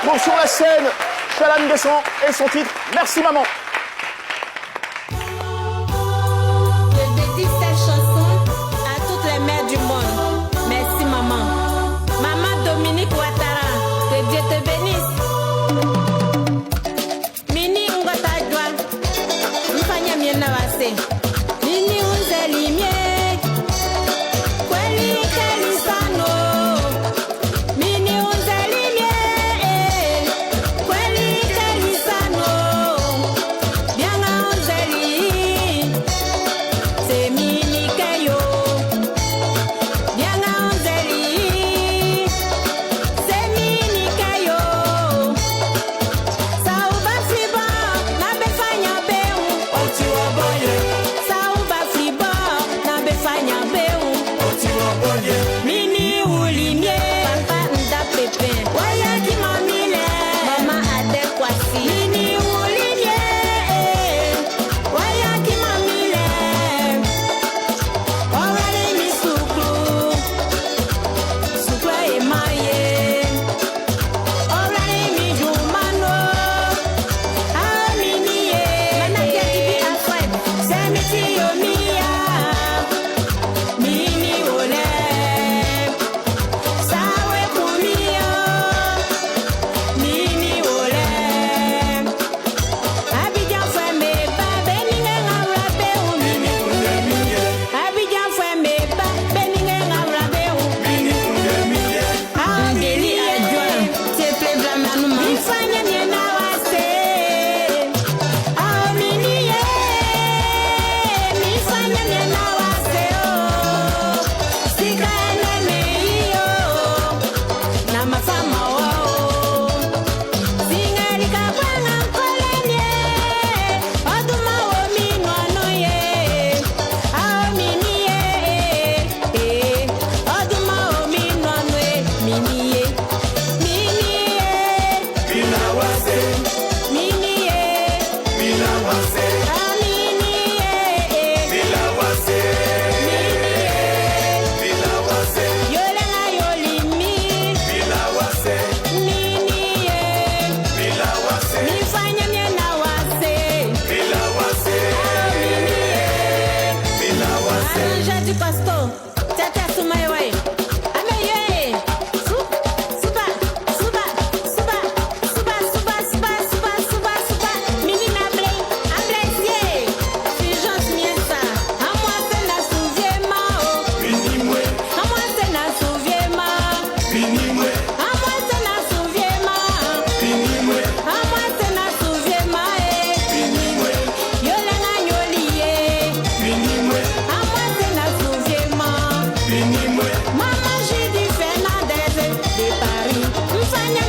retrouve sur la scène Chalanne Besson et son titre Merci Maman. Je dédie cette chanson à toutes les mères du monde. Merci maman. Maman Dominique Ouattara, que Dieu te bénisse. Mini ngota joie, mfanya miena wase. Mini unzeli mie, kweli kalisano. Mini unzeli mie, kweli kalisano. Bianga unzeli, c'est mini kayo. Bianga unzeli, c'est mini kayo. Sauba fiba, na befanya beu. Otiwa boye, Sauba fiba, na befanya beu. otiwa boye, Mini ulimie, papa nda pepe. Waya ki mamile, mama adekwasi. Mini ulimie, waya ki mamile. Owale mi suklu, sukla emaye. Owale mi jumano, aminiye. Manake tibi afweb, semiti yomiya. Mini ole, sawe kumio. Mini ole, Abidjan fue me ba, beninge ngawra be u. mini kunde miye, Abidjan fue me ba, beninge ngawra be u. mini kunde miye, Angeli adjoa, te plaît vraiment nous mi fanya miena wase. Mini ye, mi fanya miena wase oh. Sika nene iyo, na mafama oh. Singeri kapanga kolenie, oduma wo minwano ye. Mini ye, oduma wo minwano ye. Mini ye, bila wase, mini ye, bila wase, mini ye, bila wase, bila wase, yolenga yolimi, bila wase, mini ye. bila wase, Mifanya miena wase, bila wase, bila wase. Aranja du pasto, tata sumaywe. Ameye, suba, suba, suba, suba, suba, suba, suba, suba, suba. Mini na blé, ablesier. Fulgence miensa, à moi c'est na souviema oh. Bini mwe, À moi c'est na souviema. bini mwe, À moi c'est na souviema. bini mwe, À moi c'est na souviema eh. bini mwe, Yolenga nyoliye. bini mwe, À moi c'est na souviema. bini mwe, Maman Judy Fernandez de Paris, mfanya